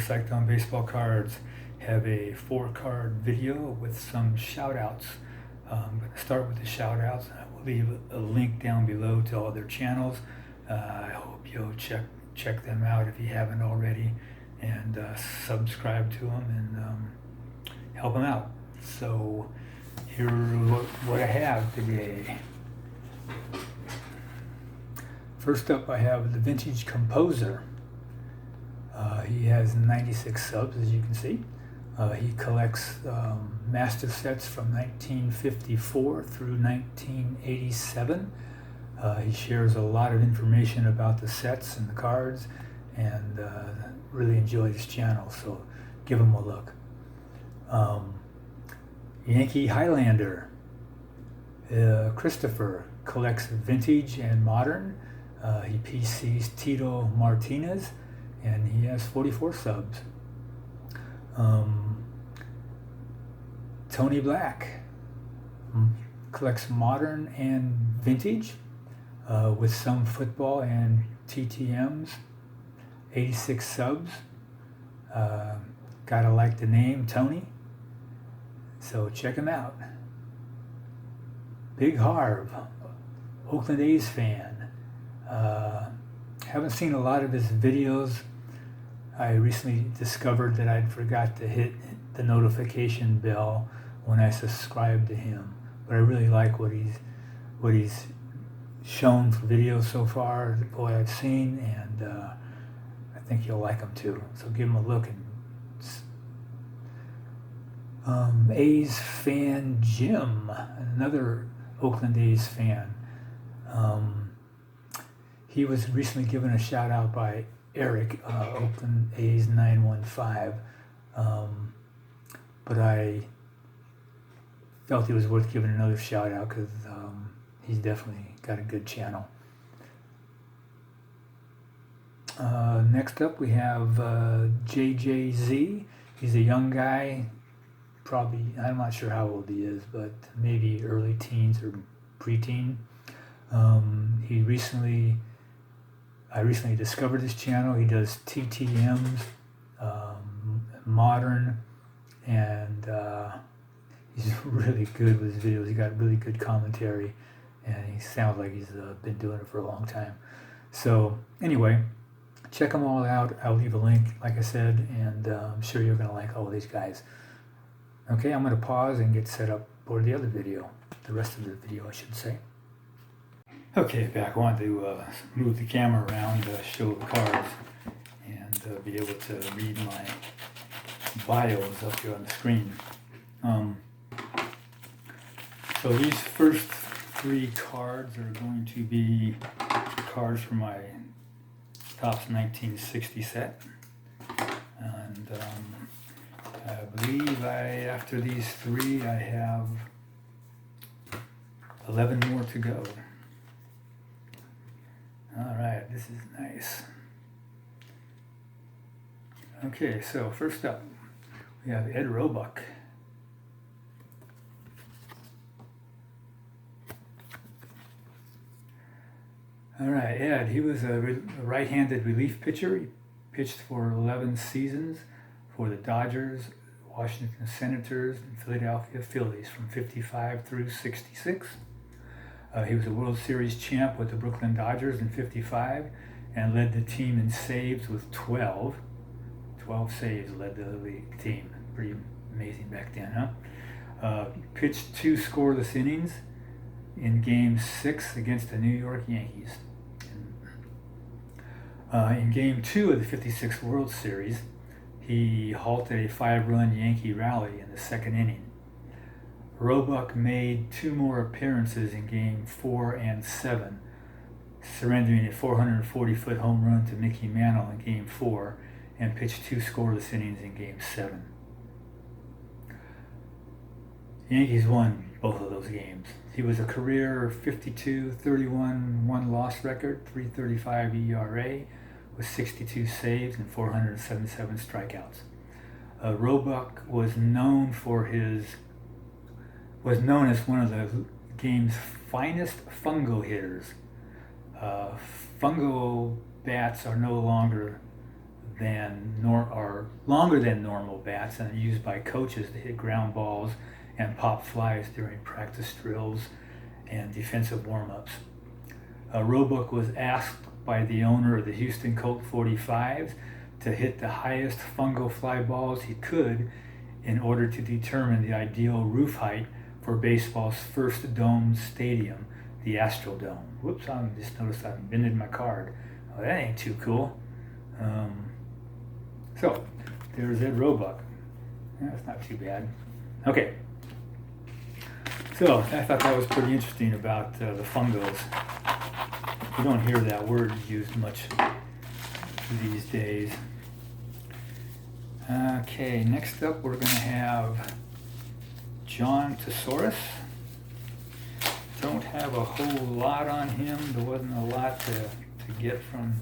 Psyched on Baseball Cards have a 4-card video with some shout-outs. I'm going to start with the shout-outs. I will leave a link down below to all their channels. I hope you'll check them out if you haven't already, and subscribe to them and help them out. So here's what I have today. First up, I have the Vintage Composer. He has 96 subs, as you can see. He collects master sets from 1954 through 1987. He shares a lot of information about the sets and the cards, and really enjoy his channel, so give him a look. Yankee Highlander. Christopher collects vintage and modern. He PCs Tito Martinez, and he has 44 subs. Tony Black collects modern and vintage with some football and TTMs, 86 subs. Gotta like the name Tony, so check him out. Big Harv, Oakland A's fan. Haven't seen a lot of his videos. I recently discovered that I'd forgot to hit the notification bell when I subscribed to him, but I really like what he's shown for videos so far, what I've seen, and I think you'll like him too. So give him a look. And A's fan Jim, another Oakland A's fan. He was recently given a shout out by Eric, Oakland A's 915, but I felt it was worth giving another shout out because he's definitely got a good channel. Next up we have JJZ. He's a young guy, probably, I'm not sure how old he is, but maybe early teens or preteen. I recently discovered his channel. He does TTMs, modern, and he's really good with his videos. He got really good commentary, and he sounds like he's been doing it for a long time. So anyway, check them all out. I'll leave a link, like I said, and I'm sure you're going to like all these guys. Okay, I'm going to pause and get set up for the other video, the rest of the video, I should say. Okay, back. I wanted to move the camera around to show the cards and be able to read my bios up here on the screen. So these first 3 cards are going to be cards from my Topps 1960 set, and I believe after these 3 I have 11 more to go. Alright, this is nice. Okay, so first up we have Ed Roebuck. Alright, Ed, he was a right-handed relief pitcher. He pitched for 11 seasons for the Dodgers, Washington Senators, and Philadelphia Phillies from 55 through 66. He was a World Series champ with the Brooklyn Dodgers in 55 and led the team in saves with 12. 12 saves led the league team. Pretty amazing back then, huh? Pitched 2 scoreless innings in Game 6 against the New York Yankees. In Game 2 of the 56 World Series, he halted a 5-run Yankee rally in the 2nd inning. Roebuck made 2 more appearances in Game 4 and 7, surrendering a 440-foot home run to Mickey Mantle in Game 4 and pitched 2 scoreless innings in Game 7. The Yankees won both of those games. He was a career 52-31 one-loss record, 3.35 ERA, with 62 saves and 477 strikeouts. Roebuck was known as one of the game's finest fungo hitters. Fungo bats are no longer longer than normal bats, and are used by coaches to hit ground balls and pop flies during practice drills and defensive warm-ups. Roebuck was asked by the owner of the Houston Colt 45s to hit the highest fungo fly balls he could in order to determine the ideal roof height for baseball's first domed stadium, the Astrodome. Whoops, I just noticed I've bended my card. Oh, that ain't too cool. So, there's Ed Roebuck. That's not too bad. Okay. So, I thought that was pretty interesting about the fungos. You don't hear that word used much these days. Okay, next up we're going to have John Saurus. Don't have a whole lot on him. There wasn't a lot to get from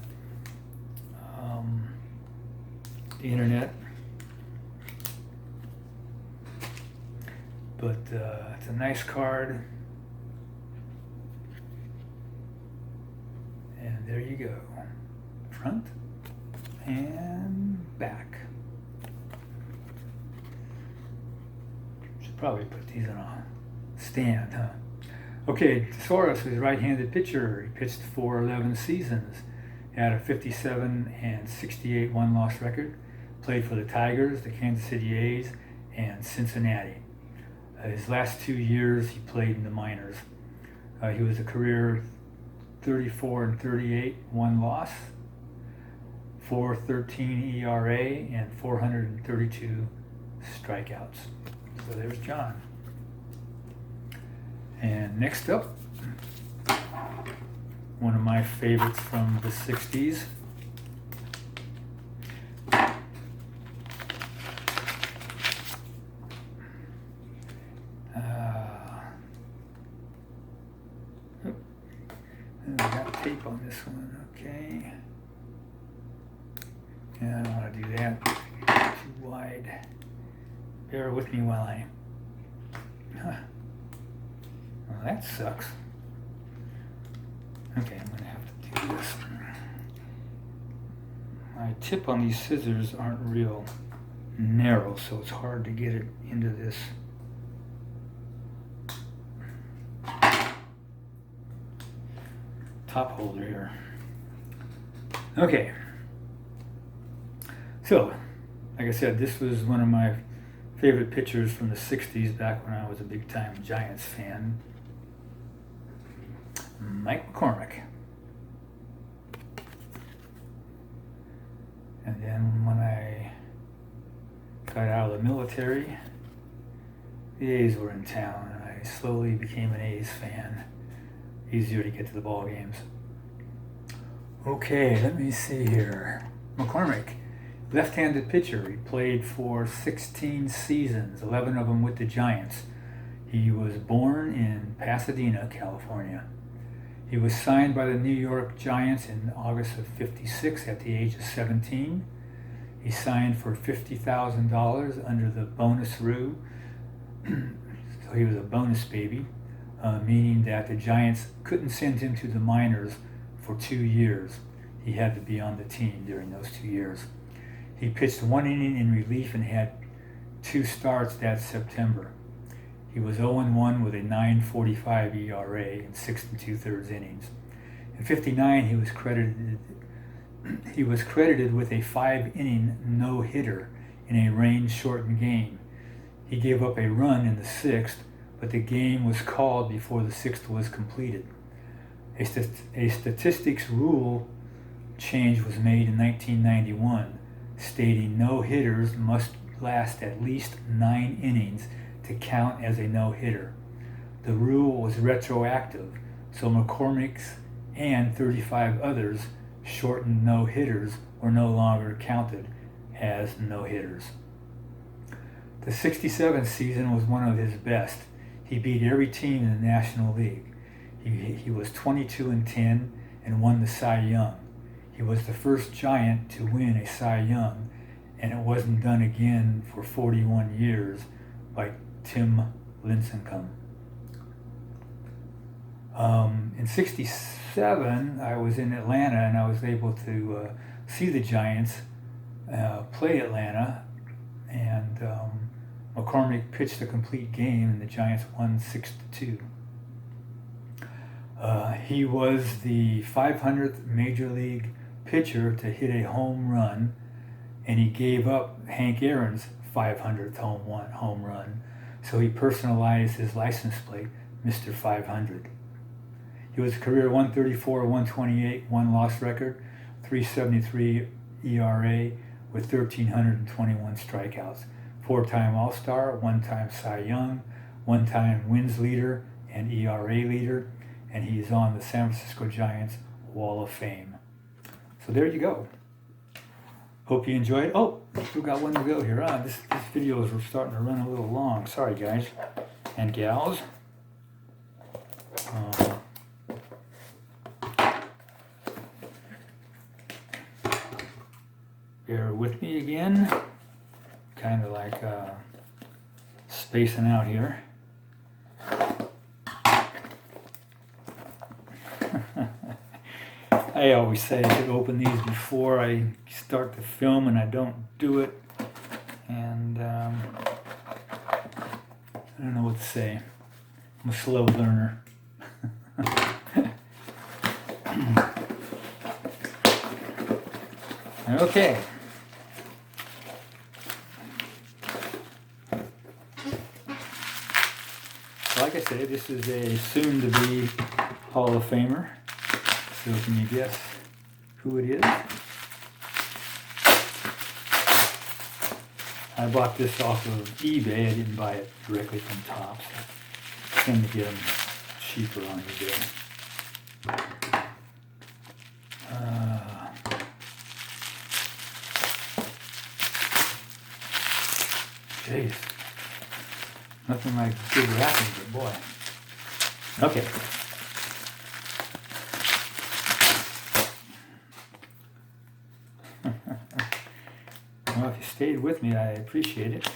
the internet. But it's a nice card. And there you go. Front and back. Should probably put these on a stand, huh? Okay, Saurus was a right-handed pitcher. He pitched for 11 seasons. He had a 57 and 68 one-loss record. Played for the Tigers, the Kansas City A's, and Cincinnati. His last 2 years, he played in the minors. He was a career 34 and 38 one-loss, 4.13 ERA, and 432 strikeouts. So there's John. And next up, one of my favorites from the 60s. I got tape on this one, okay. Yeah, I don't want to do that. Too wide. Bear with me while I... Well, that sucks. Okay, I'm going to have to do this. My tip on these scissors aren't real narrow, so it's hard to get it into this. Top holder here. Okay. So, like I said, this was one of my favorite pitchers from the 60s, back when I was a big-time Giants fan. Mike McCormick. And then when I got out of the military, the A's were in town, and I slowly became an A's fan. Easier to get to the ball games. Okay, let me see here. McCormick, left-handed pitcher. He played for 16 seasons, 11 of them with the Giants. He was born in Pasadena, California. He was signed by the New York Giants in August of '56 at the age of 17. He signed for $50,000 under the bonus rule. So he was a bonus baby. Meaning that the Giants couldn't send him to the minors for 2 years. He had to be on the team during those 2 years. He pitched 1 inning in relief and had 2 starts that September. He was 0-1 with a 9.45 ERA in 6 2/3 innings. In '59, he was credited with a 5-inning no-hitter in a rain-shortened game. He gave up a run in the 6th, but the game was called before the 6th was completed. A statistics rule change was made in 1991, stating no-hitters must last at least 9 innings to count as a no-hitter. The rule was retroactive, so McCormick's and 35 others shortened no-hitters were no longer counted as no-hitters. The '67 season was one of his best. He beat every team in the National League. He was 22-10 and won the Cy Young. He was the first Giant to win a Cy Young, and it wasn't done again for 41 years by Tim Lincecum. In '67, I was in Atlanta, and I was able to see the Giants play Atlanta, and McCormick pitched a complete game, and the Giants won 6-2. He was the 500th Major League pitcher to hit a home run, and he gave up Hank Aaron's 500th home run, so he personalized his license plate, Mr. 500. He was a career 134, 128, one-loss record, 373 ERA with 1,321 strikeouts. Four-time All-Star, one-time Cy Young, one-time wins leader and ERA leader, and he's on the San Francisco Giants Wall of Fame. So there you go. Hope you enjoyed. Oh, still got one to go here. This video is starting to run a little long. Sorry, guys and gals. Bear with me again. Kind of like spacing out here. I always say I should open these before I start to film, and I don't do it. And I don't know what to say. I'm a slow learner. Okay. Like I say, this is a soon-to-be Hall of Famer. So can you guess who it is? I bought this off of eBay. I didn't buy it directly from Topps. I tend to get them cheaper on eBay. Jeez. Nothing like good wrapping, but boy. Okay. Well, if you stayed with me, I appreciate it.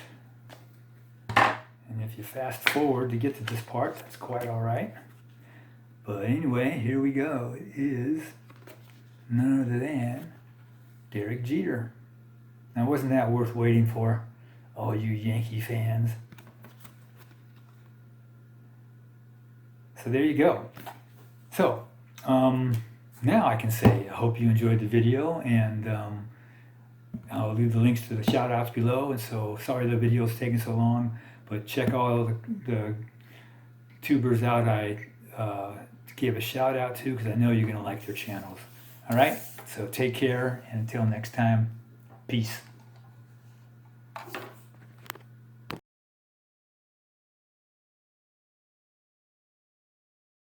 And if you fast forward to get to this part, that's quite all right. But anyway, here we go. It is none other than Derek Jeter. Now, wasn't that worth waiting for, all you Yankee fans? So there you go. So, now I can say I hope you enjoyed the video, and I'll leave the links to the shout-outs below. And so, sorry the video's taking so long, but check all the tubers out I gave a shout-out to, because I know you're going to like their channels. All right? So take care, and until next time, peace.